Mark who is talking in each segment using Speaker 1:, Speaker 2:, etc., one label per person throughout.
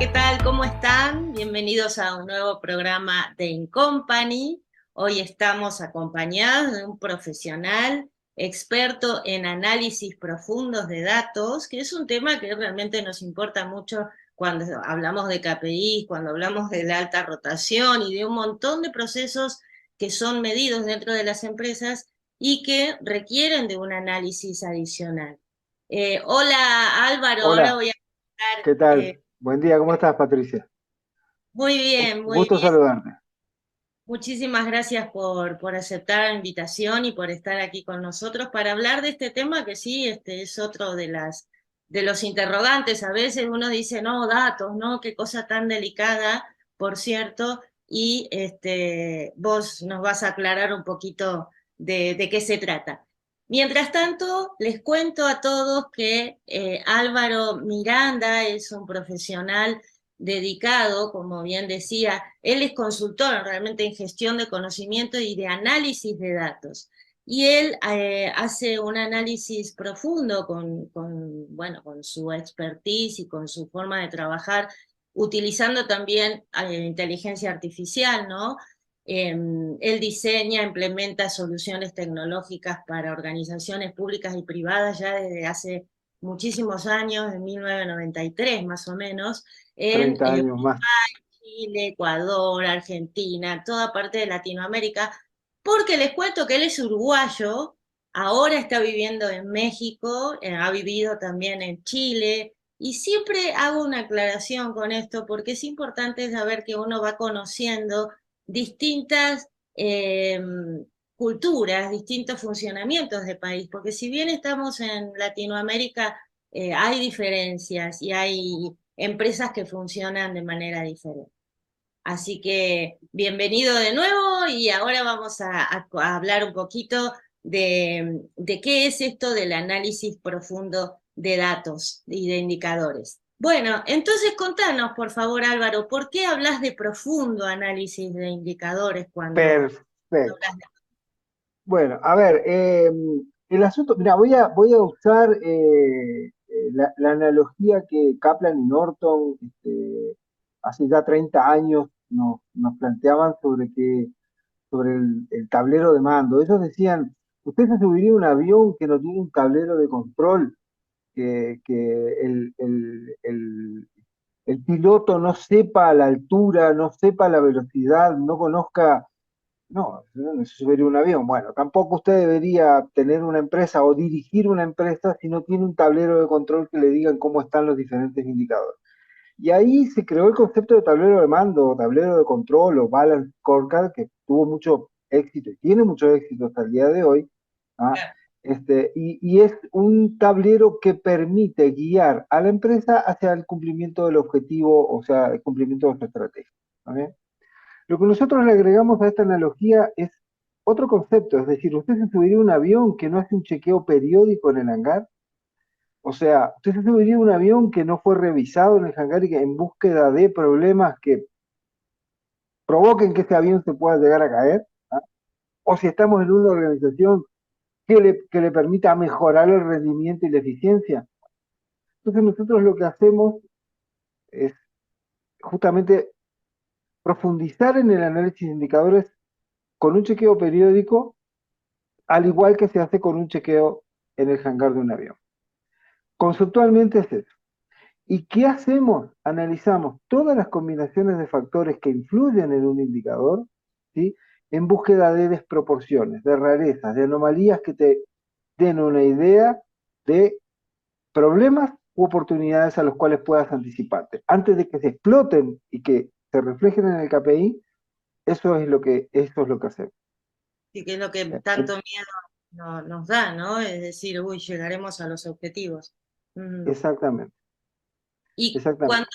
Speaker 1: ¿qué tal? ¿Cómo están? Bienvenidos a un nuevo programa de InCompany. Hoy estamos acompañados de un profesional experto en análisis profundos de datos, que es un tema que realmente nos importa mucho cuando hablamos de KPIs, cuando hablamos de la alta rotación y de un montón de procesos que son medidos dentro de las empresas y que requieren de un análisis adicional. Hola Álvaro, ahora
Speaker 2: Hola,
Speaker 1: voy a hablar.
Speaker 2: ¿qué tal? Buen día, ¿cómo estás, Patricia?
Speaker 1: Muy bien, muy
Speaker 2: Gusto
Speaker 1: bien.
Speaker 2: saludarte.
Speaker 1: Muchísimas gracias por aceptar la invitación y por estar aquí con nosotros para hablar de este tema que sí, es otro de los interrogantes. A veces uno dice, no, datos, no, qué cosa tan delicada, por cierto, y vos nos vas a aclarar un poquito de qué se trata. Mientras tanto, les cuento a todos que Álvaro Miranda es un profesional dedicado, como bien decía, él es consultor realmente en gestión de conocimiento y de análisis de datos. Y él hace un análisis profundo bueno, con su expertise y con su forma de trabajar, utilizando también inteligencia artificial, ¿no? Él diseña, implementa soluciones tecnológicas para organizaciones públicas y privadas ya desde hace muchísimos años, en 1993 más o menos, en
Speaker 2: 30 años más.
Speaker 1: Chile, Ecuador, Argentina, toda parte de Latinoamérica, porque les cuento que él es uruguayo, ahora está viviendo en México, ha vivido también en Chile, y siempre hago una aclaración con esto porque es importante saber que uno va conociendo distintas culturas, distintos funcionamientos de país, porque si bien estamos en Latinoamérica, hay diferencias y hay empresas que funcionan de manera diferente. Así que bienvenido de nuevo y ahora vamos a hablar un poquito de qué es esto del análisis profundo de datos y de indicadores. Bueno, entonces contanos, por favor, Álvaro, ¿por qué hablas de profundo análisis de indicadores cuando
Speaker 2: Perfecto.
Speaker 1: hablas de...
Speaker 2: Bueno, a ver, el asunto, mira, voy a usar la analogía que Kaplan y Norton hace ya 30 años nos planteaban sobre el tablero de mando. Ellos decían, usted se subiría a un avión que no tiene un tablero de control, que el piloto no sepa la altura, no sepa la velocidad, no conozca, no se subiría a un avión. Bueno, tampoco usted debería tener una empresa o dirigir una empresa si no tiene un tablero de control que le digan cómo están los diferentes indicadores. Y ahí se creó el concepto de tablero de mando, o tablero de control o balance scorecard, que tuvo mucho éxito y tiene mucho éxito hasta el día de hoy. ¿Ah? Y es un tablero que permite guiar a la empresa hacia el cumplimiento del objetivo, o sea, el cumplimiento de su estrategia. ¿Vale? Lo que nosotros le agregamos a esta analogía es otro concepto, es decir, usted se subiría a un avión que no hace un chequeo periódico en el hangar. O sea, usted se subiría a un avión que no fue revisado en el hangar y que en búsqueda de problemas que provoquen que ese avión se pueda llegar a caer. ¿Ah? O si estamos en una organización que le permita mejorar el rendimiento y la eficiencia. Entonces nosotros lo que hacemos es justamente profundizar en el análisis de indicadores con un chequeo periódico, al igual que se hace con un chequeo en el hangar de un avión. Conceptualmente es eso. ¿Y qué hacemos? Analizamos todas las combinaciones de factores que influyen en un indicador, ¿sí? En búsqueda de desproporciones, de rarezas, de anomalías que te den una idea de problemas u oportunidades a los cuales puedas anticiparte. Antes de que se exploten y que se reflejen en el KPI, eso es lo que hacemos.
Speaker 1: Sí, que es lo que tanto miedo nos da, ¿no? Es decir, uy, llegaremos a los objetivos. Mm.
Speaker 2: Exactamente,
Speaker 1: Y cuando
Speaker 2: exactamente.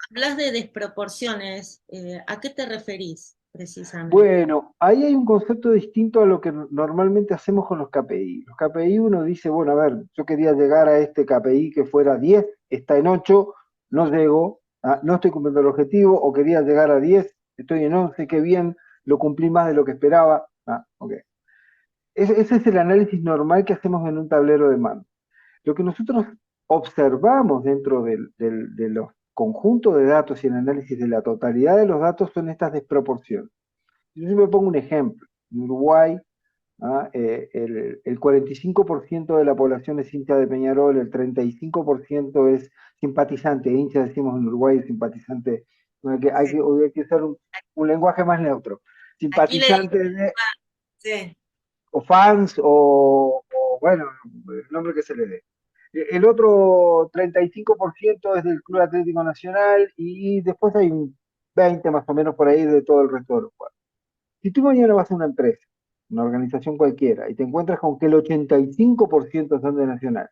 Speaker 1: hablas de desproporciones, ¿a qué te referís precisamente?
Speaker 2: Bueno, ahí hay un concepto distinto a lo que normalmente hacemos con los KPI. Los KPI uno dice, bueno, a ver, yo quería llegar a este KPI que fuera 10, está en 8, no llego, no estoy cumpliendo el objetivo, o quería llegar a 10, estoy en 11, qué bien, lo cumplí más de lo que esperaba. Ok. Ese es el análisis normal que hacemos en un tablero de mando. Lo que nosotros observamos dentro de los conjunto de datos y el análisis de la totalidad de los datos son estas desproporciones. Yo siempre pongo un ejemplo. En Uruguay, el 45% de la población es hincha de Peñarol, el 35% es simpatizante, hincha decimos en Uruguay, simpatizante, hay que usar un lenguaje más neutro,
Speaker 1: Aquí le digo,
Speaker 2: simpatizante de,
Speaker 1: sí.
Speaker 2: o fans, bueno, el nombre que se le dé. El otro 35% es del Club Atlético Nacional y después hay un 20 más o menos por ahí de todo el resto de los cuadros. Si tú mañana vas a una empresa, una organización cualquiera, y te encuentras con que el 85% son de Nacional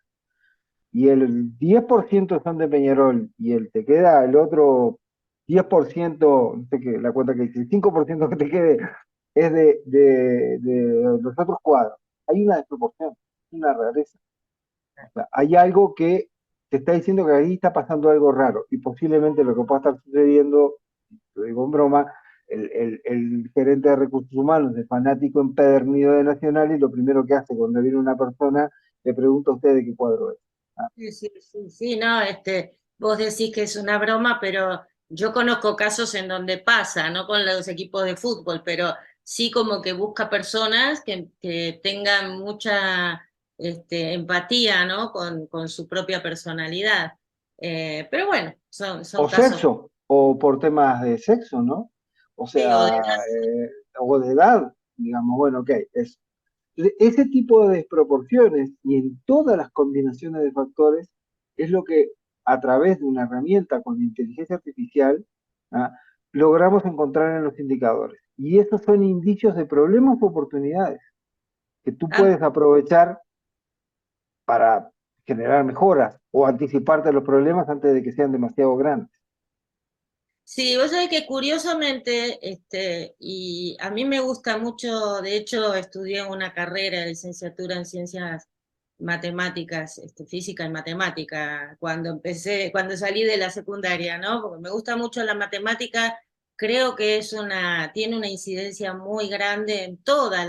Speaker 2: y el 10% son de Peñarol y te queda el otro 10%, no sé qué, la cuenta que dice, el 5% que te quede es de los otros cuadros. Hay una desproporción, una rareza. O sea, hay algo que te está diciendo que ahí está pasando algo raro y posiblemente lo que pueda estar sucediendo, lo digo en broma, el gerente de recursos humanos es fanático empedernido de Nacional y lo primero que hace cuando viene una persona le pregunta a usted de qué cuadro es. ¿Ah?
Speaker 1: Sí, sí, sí, sí, no, vos decís que es una broma, pero yo conozco casos en donde pasa, no con los equipos de fútbol, pero sí como que busca personas que tengan mucha empatía, ¿no? Con su propia personalidad. Pero bueno,
Speaker 2: O
Speaker 1: son casos
Speaker 2: sexo, o por temas de sexo, ¿no? O sea,
Speaker 1: feos.
Speaker 2: o de edad, digamos, bueno, ok, es ese tipo de desproporciones y en todas las combinaciones de factores es lo que a través de una herramienta con inteligencia artificial, ¿ah? Logramos encontrar en los indicadores. Y esos son indicios de problemas o oportunidades que tú puedes aprovechar para generar mejoras o anticiparte a los problemas antes de que sean demasiado grandes.
Speaker 1: Sí, vos sabés que curiosamente, y a mí me gusta mucho, de hecho estudié una carrera de licenciatura en ciencias matemáticas, física y matemática, cuando salí de la secundaria, ¿no? Porque me gusta mucho la matemática, creo que tiene una incidencia muy grande en todas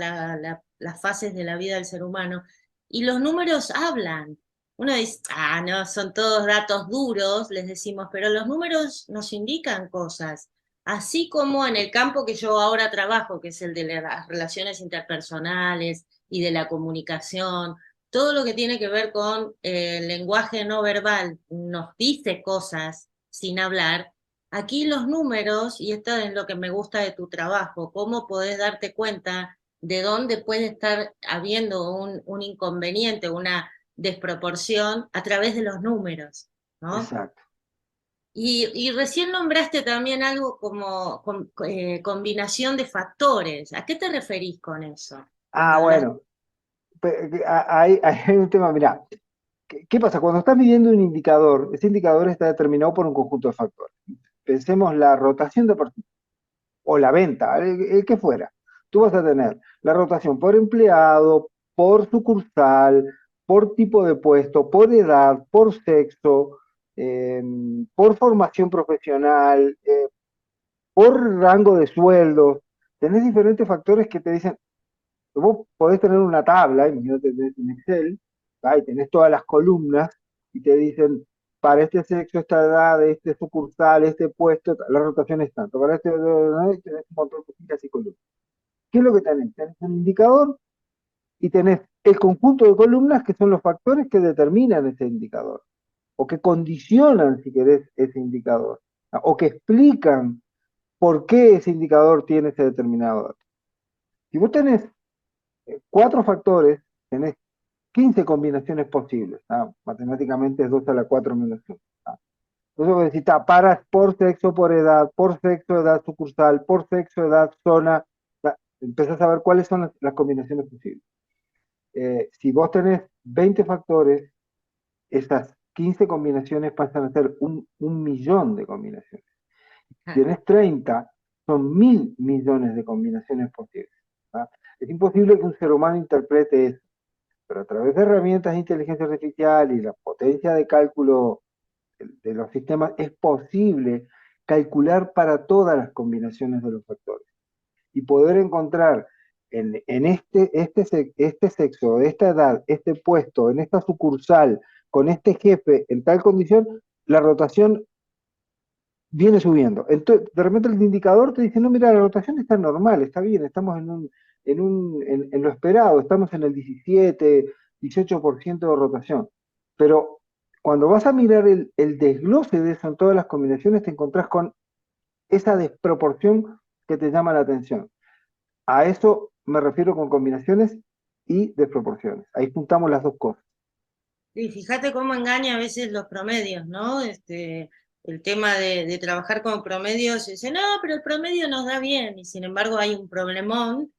Speaker 1: las fases de la vida del ser humano, y los números hablan. Uno dice, no, son todos datos duros, les decimos, pero los números nos indican cosas. Así como en el campo que yo ahora trabajo, que es el de las relaciones interpersonales y de la comunicación, todo lo que tiene que ver con el lenguaje no verbal nos dice cosas sin hablar. Aquí los números, y esto es lo que me gusta de tu trabajo, cómo podés darte cuenta de dónde puede estar habiendo un inconveniente, una desproporción a través de los números, ¿no?
Speaker 2: Exacto.
Speaker 1: Y recién nombraste también algo como combinación de factores. ¿A qué te referís con eso? Cuando hablas.
Speaker 2: Bueno, hay un tema, mira, ¿qué pasa? Cuando estás midiendo un indicador, ese indicador está determinado por un conjunto de factores. Pensemos la rotación de personas o la venta, el que fuera. Tú vas a tener la rotación por empleado, por sucursal, por tipo de puesto, por edad, por sexo, eh, por formación profesional, por rango de sueldos. Tenés diferentes factores que te dicen, vos podés tener una tabla, imagínate, tenés un Excel, y tenés todas las columnas y te dicen, para este sexo, esta edad, este sucursal, este puesto, la rotación es tanto, para este, tenés un montón de fichas y columnas. ¿Qué es lo que tenés? Tenés un indicador y tenés el conjunto de columnas que son los factores que determinan ese indicador, o que condicionan, si querés, ese indicador, o que explican por qué ese indicador tiene ese determinado dato. Si vos tenés cuatro factores, tenés 15 combinaciones posibles. Matemáticamente es 2 a la 4 menos 1. Entonces vos decís, paras por sexo, por sexo, edad sucursal, por sexo, edad, zona. Empezás a ver cuáles son las combinaciones posibles. Si vos tenés 20 factores, esas 15 combinaciones pasan a ser un millón de combinaciones. Si tenés 30, son 1.000 millones de combinaciones posibles. ¿Tá? Es imposible que un ser humano interprete eso, pero a través de herramientas de inteligencia artificial y la potencia de cálculo de los sistemas es posible calcular para todas las combinaciones de los factores y poder encontrar en este sexo, esta edad, este puesto, en esta sucursal, con este jefe, en tal condición, la rotación viene subiendo. Entonces, de repente el indicador te dice, no, mira, la rotación está normal, está bien, estamos en lo esperado, estamos en el 17, 18% de rotación. Pero cuando vas a mirar el desglose de eso en todas las combinaciones, te encontrás con esa desproporción que te llama la atención. A eso me refiero con combinaciones y desproporciones. Ahí juntamos las dos cosas.
Speaker 1: Y fíjate cómo engaña a veces los promedios, ¿no? El tema de trabajar con promedios, dice, no, pero el promedio nos da bien, y sin embargo hay un problemón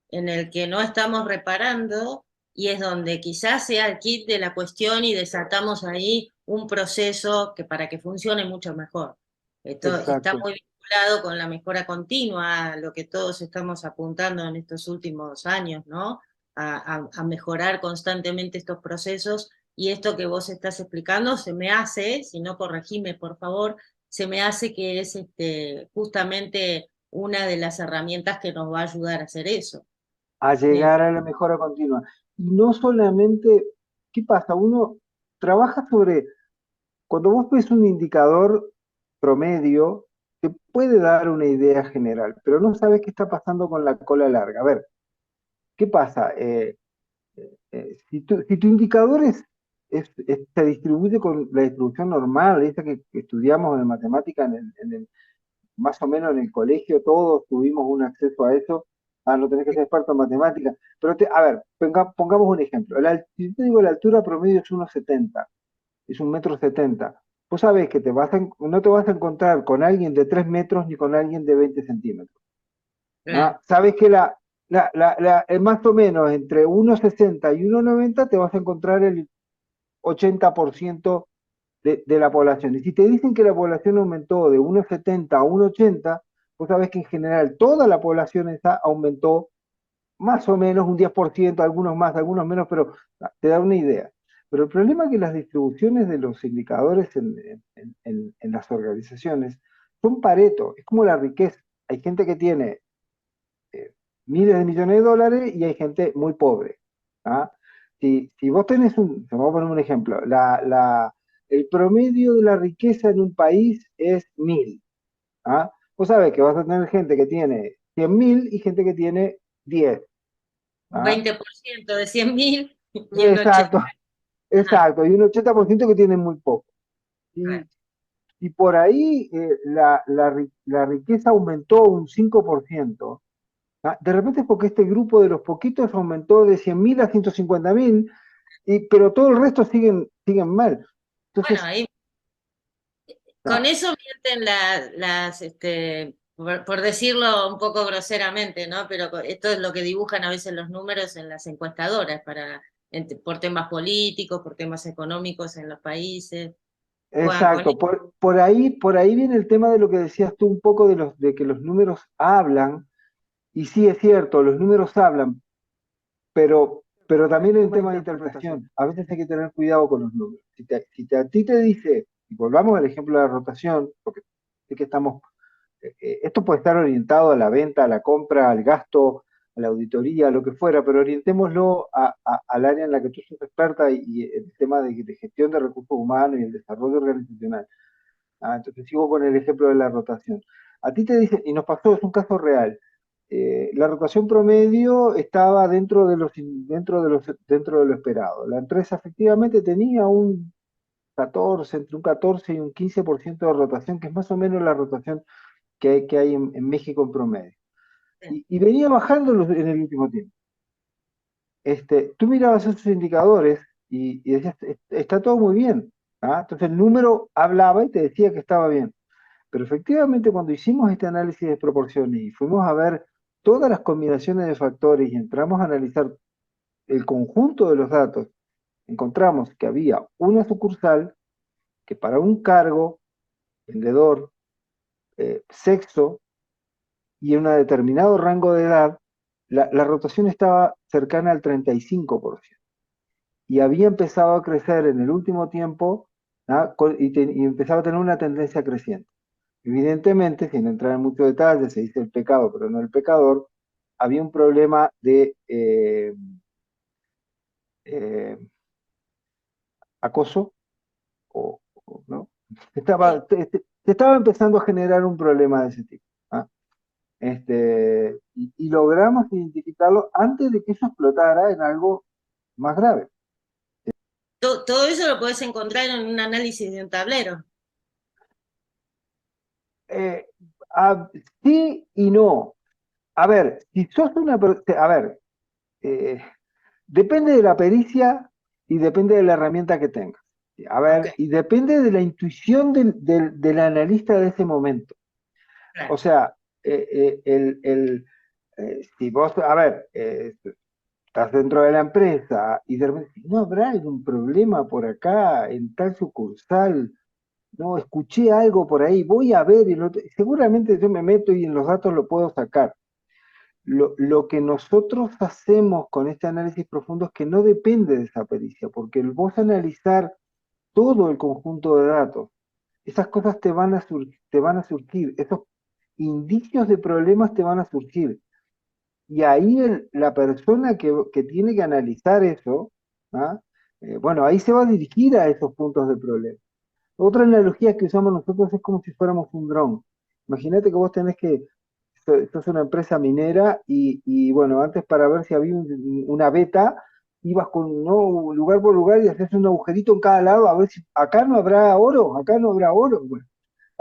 Speaker 1: en el que no estamos reparando, y es donde quizás sea el kit de la cuestión y desatamos ahí un proceso que para que funcione mucho mejor. Esto está
Speaker 2: Exacto.
Speaker 1: muy vinculado con la mejora continua, a lo que todos estamos apuntando en estos últimos años, ¿no? A mejorar constantemente estos procesos, y esto que vos estás explicando se me hace, si no corregime por favor, se me hace que es justamente una de las herramientas que nos va a ayudar a hacer eso.
Speaker 2: A
Speaker 1: Bien.
Speaker 2: llegar a la mejora continua. Y no solamente, ¿qué pasa? Uno trabaja sobre, cuando vos ves un indicador promedio, te puede dar una idea general, pero no sabes qué está pasando con la cola larga. A ver, ¿qué pasa? Si tu indicador se distribuye con la distribución normal, esa que estudiamos en matemática más o menos en el colegio todos tuvimos un acceso a eso. Ah, no tenés que ser experto en matemáticas. Pero, a ver, pongamos un ejemplo. Si yo te digo la altura promedio es 1,70, es 1,70 m. Vos sabés que no te vas a encontrar con alguien de 3 metros ni con alguien de 20 centímetros.
Speaker 1: Claro.
Speaker 2: ¿Ah? Sabés que más o menos entre 1,60 y 1,90 te vas a encontrar el 80% de la población. Y si te dicen que la población aumentó de 1,70 a 1,80, vos sabés que en general toda la población esa aumentó más o menos un 10%, algunos más, algunos menos, pero te da una idea. Pero el problema es que las distribuciones de los indicadores en las organizaciones son Pareto, es como la riqueza. Hay gente que tiene miles de millones de dólares y hay gente muy pobre. ¿Ah? Si vos tenés vamos a poner un ejemplo, el promedio de la riqueza en un país es 1.000. ¿Ah? Vos sabés que vas a tener gente que tiene 100.000 y gente que tiene 10.
Speaker 1: Un
Speaker 2: ¿Ah?
Speaker 1: 20% de 100.000 y un 80.
Speaker 2: Exacto,
Speaker 1: Ajá,
Speaker 2: exacto, y un 80% que tiene muy poco.
Speaker 1: claro.
Speaker 2: Y, y por ahí la riqueza aumentó un 5%. ¿Ah? De repente es porque este grupo de los poquitos aumentó de 100.000 a 150.000, pero todo el resto siguen mal.
Speaker 1: Bueno,
Speaker 2: Entonces,
Speaker 1: ahí con
Speaker 2: ah,
Speaker 1: eso mienten por decirlo un poco groseramente, ¿no? Pero esto es lo que dibujan a veces los números en las encuestadoras por temas políticos, por temas económicos en los países. Juegan con
Speaker 2: exacto, por ahí viene el tema de lo que decías tú un poco de que los números hablan, y sí es cierto, los números hablan, pero también hay un tema de interpretación. A veces hay que tener cuidado con los números. Si a ti te dice, y volvamos al ejemplo de la rotación, porque sé que esto puede estar orientado a la venta, a la compra, al gasto, a la auditoría, a lo que fuera, pero orientémoslo al área en la que tú sos experta y el tema de gestión de recursos humanos y el desarrollo organizacional. Entonces sigo con el ejemplo de la rotación. A ti te dicen, y nos pasó, es un caso real, la rotación promedio estaba dentro de lo esperado. La empresa efectivamente tenía entre un 14 y un 15% de rotación, que es más o menos la rotación que hay en México en promedio. Y venía bajando en el último tiempo. Tú mirabas esos indicadores y decías, está todo muy bien. Entonces el número hablaba y te decía que estaba bien. Pero efectivamente cuando hicimos este análisis de proporciones y fuimos a ver todas las combinaciones de factores y entramos a analizar el conjunto de los datos, encontramos que había una sucursal que para un cargo, vendedor, sexo y en un determinado rango de edad, la rotación estaba cercana al 35% y había empezado a crecer en el último tiempo, y empezaba a tener una tendencia creciente. Evidentemente, sin entrar en mucho detalle, se dice el pecado, pero no el pecador, había un problema de eh, acoso, ¿no?
Speaker 1: Sí,
Speaker 2: se estaba empezando a generar un problema de ese tipo. ¿Ah? Y logramos identificarlo antes de que eso explotara en algo más grave.
Speaker 1: Todo eso lo puedes encontrar en un análisis de un tablero.
Speaker 2: Eh, a- sí y no. A ver, si sos a ver, eh, depende de la pericia y depende de la herramienta que tengas. A
Speaker 1: Ok,
Speaker 2: ver, y depende de la intuición del analista de ese momento. O
Speaker 1: claro.
Speaker 2: sea, si vos, a ver, estás dentro de la empresa y de repente, no habrá algún problema por acá en tal sucursal, no, escuché algo por ahí, voy a ver, seguramente yo me meto y en los datos lo puedo sacar. Lo que nosotros hacemos con este análisis profundo es que no depende de esa pericia, porque el vos analizar todo el conjunto de datos, esas cosas te van a surgir, esos indicios de problemas te van a surgir. Y ahí la persona que tiene que analizar eso, ¿ah? Bueno, ahí se va a dirigir a esos puntos de problema. Otra analogía que usamos nosotros es como si fuéramos un dron. Imagínate que vos tenés que, sos una empresa minera y bueno, antes para ver si había una beta, ibas con, ¿no? lugar por lugar y haces un agujerito en cada lado a ver si acá no habrá oro, acá no habrá oro. Bueno,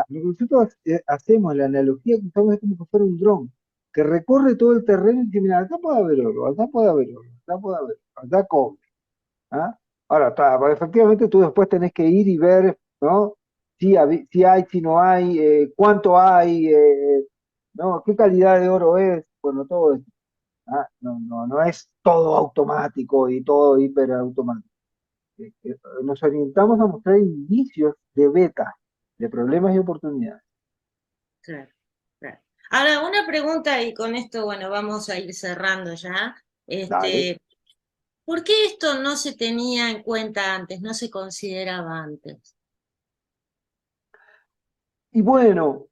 Speaker 2: lo que nosotros hacemos, la analogía que usamos es como si fuera un dron, que recorre todo el terreno y dice, mira, acá puede haber oro, acá puede haber oro, acá puede haber oro, acá cobre. ¿Ah? Ahora, efectivamente tú después tenés que ir y ver, ¿no? Si hay, si no hay, cuánto hay, ¿no? ¿Qué calidad de oro es? Bueno, todo eso. ¿Ah? No es todo automático y todo hiperautomático. Nos orientamos a mostrar indicios de beta, de problemas y oportunidades.
Speaker 1: Claro, claro. Ahora, una pregunta y con esto, bueno, vamos a ir cerrando ya.
Speaker 2: Dale.
Speaker 1: ¿Por qué esto no se tenía en cuenta antes, no se consideraba antes?
Speaker 2: Y bueno,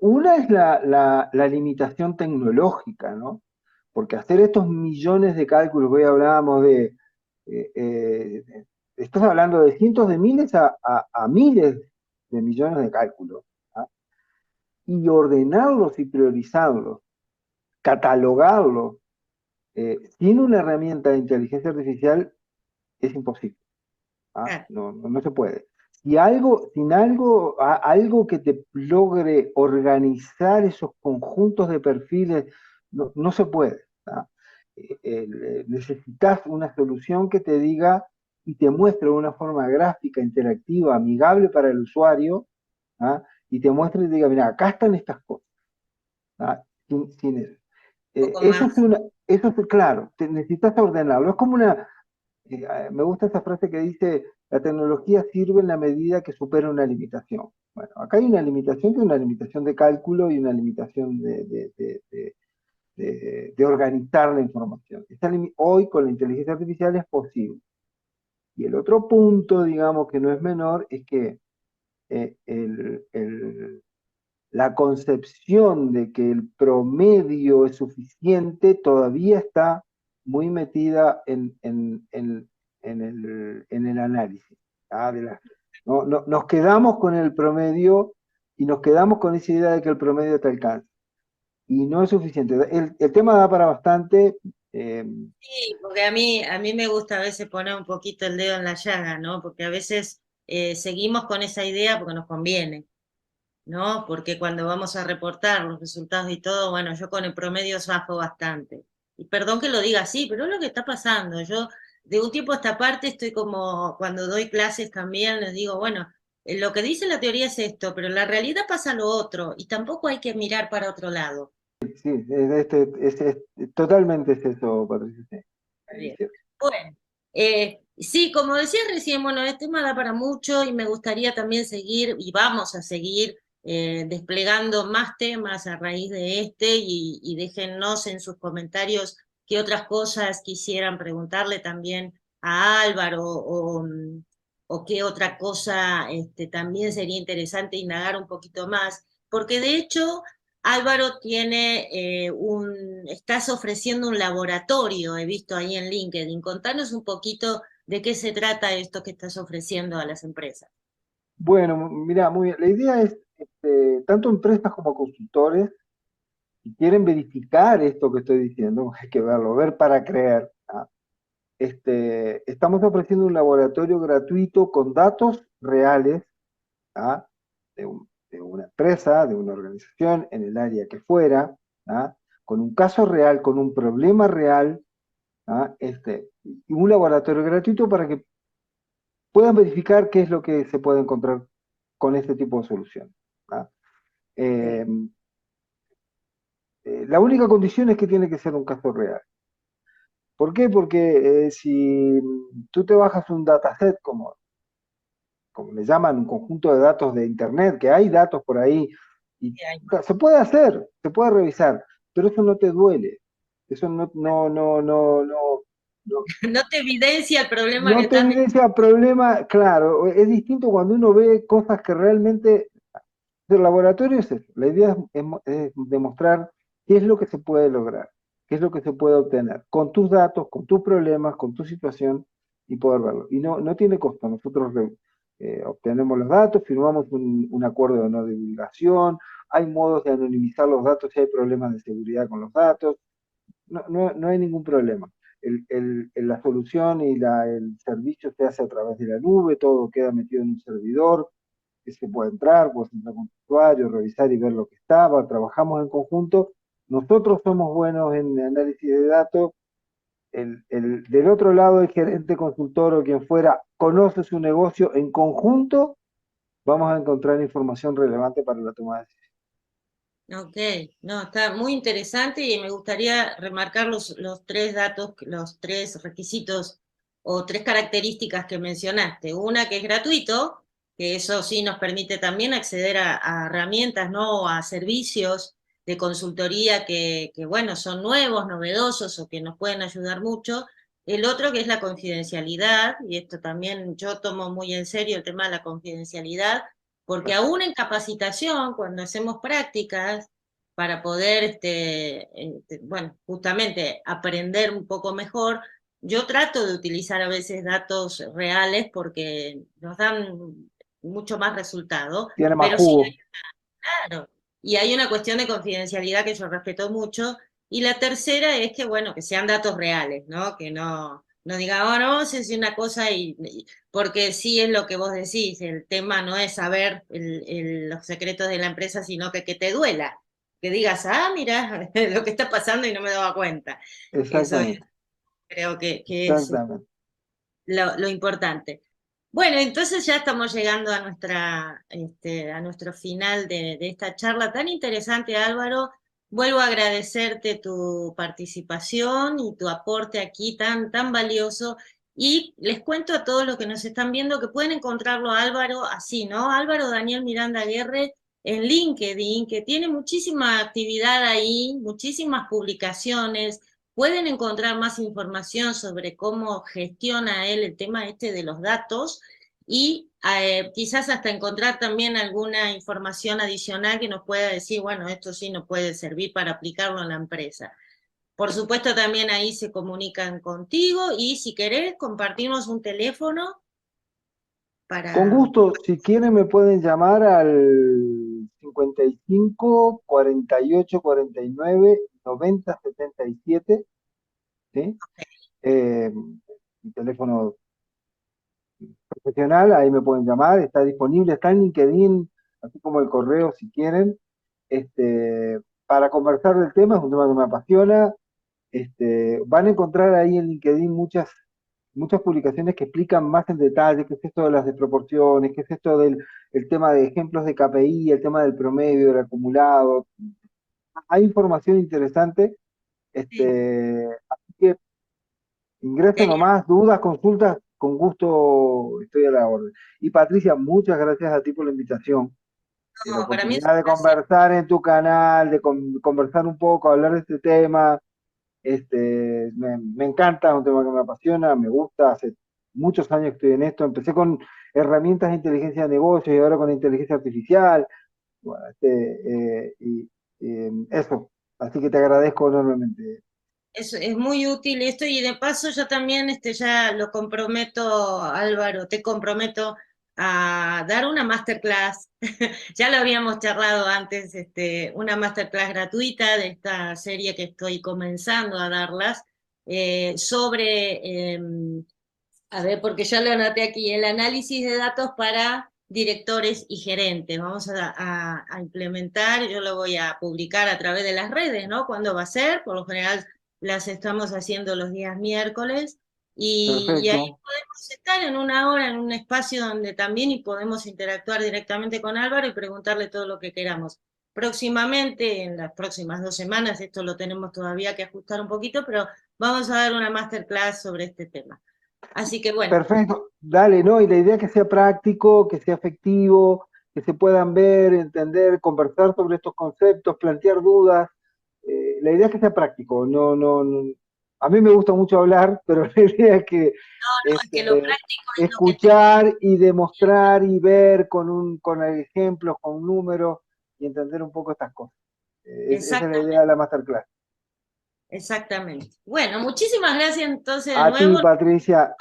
Speaker 2: una es la limitación tecnológica, ¿no? Porque hacer estos millones de cálculos, hoy hablábamos eh, eh, estás hablando de cientos de miles a miles de millones de cálculos, ¿ah? Y ordenarlos y priorizarlos, catalogarlos, sin una herramienta de inteligencia artificial es imposible. ¿Ah?
Speaker 1: Claro,
Speaker 2: No se puede. Si algo, sin algo, algo que te logre organizar esos conjuntos de perfiles, no se puede. ¿Ah? Necesitas una solución que te diga y te muestre de una forma gráfica, interactiva, amigable para el usuario, ¿ah? Y te muestre y te diga, mira, acá están estas cosas. ¿Ah? Sin eso.
Speaker 1: un poco
Speaker 2: Eso es
Speaker 1: más.
Speaker 2: una, eso es claro, necesitas ordenarlo. Es como una, me gusta esa frase que dice, la tecnología sirve en la medida que supera una limitación. Bueno, acá hay una limitación que es una limitación de cálculo y una limitación de organizar la información. Hoy con la inteligencia artificial es posible. Y el otro punto, digamos, que no es menor, es que eh, el, el, la concepción de que el promedio es suficiente todavía está muy metida en el análisis. ¿Ah? Nos quedamos con el promedio y nos quedamos con esa idea de que el promedio te alcanza. Y no es suficiente. El tema da para bastante. eh,
Speaker 1: Sí, porque a mí me gusta a veces poner un poquito el dedo en la llaga, ¿no? Porque a veces seguimos con esa idea porque nos conviene, ¿no? Porque cuando vamos a reportar los resultados y todo, bueno, yo con el promedio bajo bastante. Y perdón que lo diga así, pero es lo que está pasando. Yo de un tiempo a esta parte estoy como, cuando doy clases también, les digo, bueno, lo que dice la teoría es esto, pero en la realidad pasa lo otro, y tampoco hay que mirar para otro lado.
Speaker 2: sí, totalmente es eso, Patricia. Sí,
Speaker 1: Está
Speaker 2: es
Speaker 1: bien.
Speaker 2: cierto.
Speaker 1: Bueno, sí, como decía recién, bueno, el tema da para mucho y me gustaría también seguir, y vamos a seguir desplegando más temas a raíz de este, y déjennos en sus comentarios qué otras cosas quisieran preguntarle también a Álvaro, o qué otra cosa también sería interesante indagar un poquito más, porque de hecho Álvaro tiene estás ofreciendo un laboratorio, he visto ahí en LinkedIn. Contanos un poquito de qué se trata esto que estás ofreciendo a las empresas.
Speaker 2: Bueno, mira, muy bien. La idea es, tanto empresas como consultores, si quieren verificar esto que estoy diciendo, hay que verlo, ver para creer. ¿Ah? Estamos ofreciendo un laboratorio gratuito con datos reales, ¿ah? De una empresa, de una organización, en el área que fuera, ¿ah? Con un caso real, con un problema real, ¿ah? Y un laboratorio gratuito para que puedan verificar qué es lo que se puede encontrar con este tipo de solución. ¿Ah?
Speaker 1: Sí.
Speaker 2: Eh, la única condición es que tiene que ser un caso real. ¿Por qué? Porque si tú te bajas un dataset, como le llaman, un conjunto de datos de Internet, que hay datos por ahí, y
Speaker 1: Sí, hay.
Speaker 2: se puede hacer, se puede revisar, pero eso no te duele. Eso no,
Speaker 1: No te evidencia el problema que
Speaker 2: no te
Speaker 1: estás viendo.
Speaker 2: evidencia problema. Claro, es distinto cuando uno ve cosas que realmente. El laboratorio es eso. La idea es demostrar qué es lo que se puede lograr, qué es lo que se puede obtener, con tus datos, con tus problemas, con tu situación, y poder verlo. Y no tiene costo. Nosotros obtenemos los datos, firmamos un acuerdo de no divulgación, hay modos de anonimizar los datos si hay problemas de seguridad con los datos, no hay ningún problema. La solución y el servicio se hace a través de la nube, todo queda metido en un servidor que se puedes entrar con tu usuario, revisar y ver lo que estaba, trabajamos en conjunto. Nosotros somos buenos en análisis de datos. Del otro lado, el gerente consultor o quien fuera conoce su negocio en conjunto, vamos a encontrar información relevante para la toma de decisiones.
Speaker 1: Ok, no, está muy interesante y me gustaría remarcar los tres datos, los tres requisitos o tres características que mencionaste. Una que es gratuito, que eso sí nos permite también acceder a herramientas, ¿no? A servicios de consultoría que, bueno, son nuevos, novedosos o que nos pueden ayudar mucho. El otro que es la confidencialidad, y esto también yo tomo muy en serio el tema de la confidencialidad porque aún en capacitación, cuando hacemos prácticas para poder, bueno, justamente aprender un poco mejor, yo trato de utilizar a veces datos reales porque nos dan mucho más resultado,
Speaker 2: Tiene más
Speaker 1: pero sí,
Speaker 2: jugo.
Speaker 1: claro, y hay una cuestión de confidencialidad que yo respeto mucho, y la tercera es que, bueno, que sean datos reales, ¿no? Que no diga, bueno, vamos a decir una cosa porque sí es lo que vos decís, el tema no es saber los secretos de la empresa, sino que te duela, que digas, ah, mira lo que está pasando y no me daba cuenta. Eso es,
Speaker 2: Exactamente,
Speaker 1: creo que es
Speaker 2: exactamente.
Speaker 1: lo importante. Bueno, entonces ya estamos llegando a a nuestro final de esta charla tan interesante, Álvaro. Vuelvo a agradecerte tu participación y tu aporte aquí tan valioso. Y les cuento a todos los que nos están viendo que pueden encontrarlo a Álvaro así, ¿no? Álvaro Daniel Miranda Guerre en LinkedIn, que tiene muchísima actividad ahí, muchísimas publicaciones. Pueden encontrar más información sobre cómo gestiona él el tema este de los datos y quizás hasta encontrar también alguna información adicional que nos pueda decir, bueno, esto sí nos puede servir para aplicarlo en la empresa. Por supuesto, también ahí se comunican contigo y si querés compartimos un teléfono
Speaker 2: Con
Speaker 1: para...
Speaker 2: gusto, si quieren me pueden llamar al 55 48 49 90 77, ¿sí? Mi teléfono profesional, ahí me pueden llamar, está disponible, está en LinkedIn, así como el correo si quieren, para conversar del tema, es un tema que me apasiona. Van a encontrar ahí en LinkedIn muchas publicaciones que explican más en detalle qué es esto de las desproporciones, qué es esto del el tema de ejemplos de KPI, el tema del promedio, del acumulado. Hay información interesante,
Speaker 1: Sí,
Speaker 2: así que ingresen
Speaker 1: genial.
Speaker 2: nomás, dudas, consultas, con gusto estoy a la orden. Y Patricia, muchas gracias a ti por la invitación, la
Speaker 1: No, para mí es un
Speaker 2: oportunidad de
Speaker 1: placer.
Speaker 2: conversar en tu canal, de conversar un poco, hablar de este tema. Me encanta, es un tema que me apasiona, me gusta, hace muchos años que estoy en esto. Empecé con herramientas de inteligencia de negocios y ahora con inteligencia artificial. Bueno, eso, así que te agradezco enormemente.
Speaker 1: Es muy útil esto y de paso yo también ya lo comprometo, Álvaro, te comprometo a dar una masterclass, ya lo habíamos charlado antes, una masterclass gratuita de esta serie que estoy comenzando a darlas, sobre, a ver, porque ya lo anoté aquí, el análisis de datos para directores y gerentes. Vamos a implementar, yo lo voy a publicar a través de las redes, ¿no? ¿Cuándo va a ser? Por lo general las estamos haciendo los días miércoles. Y ahí
Speaker 2: Perfecto.
Speaker 1: podemos estar en una hora, en un espacio donde también y podemos interactuar directamente con Álvaro y preguntarle todo lo que queramos. Próximamente, en las próximas 2 semanas, esto lo tenemos todavía que ajustar un poquito, pero vamos a dar una masterclass sobre este tema. Así que bueno,
Speaker 2: Perfecto, dale, ¿no? Y la idea es que sea práctico, que sea efectivo, que se puedan ver, entender, conversar sobre estos conceptos, plantear dudas. La idea es que sea práctico. A mí me gusta mucho hablar, pero la idea es que
Speaker 1: no, es que lo práctico es lo que
Speaker 2: escuchar y demostrar y ver con ejemplos, con números y entender un poco estas cosas. Esa es la idea
Speaker 1: exactamente,
Speaker 2: de la masterclass.
Speaker 1: exactamente. Bueno, muchísimas gracias entonces de
Speaker 2: A ti,
Speaker 1: nuevo.
Speaker 2: Patricia,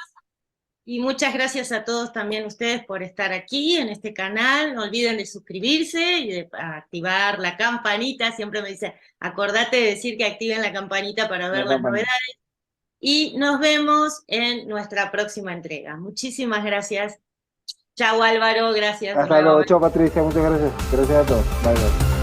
Speaker 1: Y muchas gracias a todos también ustedes por estar aquí en este canal. No olviden de suscribirse y de activar la campanita. Siempre me dice, acordate de decir que activen la campanita para
Speaker 2: la
Speaker 1: ver las
Speaker 2: campanita.
Speaker 1: novedades. Y nos vemos en nuestra próxima entrega. Muchísimas gracias. Chao Álvaro, gracias
Speaker 2: Hasta luego.
Speaker 1: nuevamente.
Speaker 2: Chao, Patricia. Muchas gracias. Gracias a todos. Bye, bye.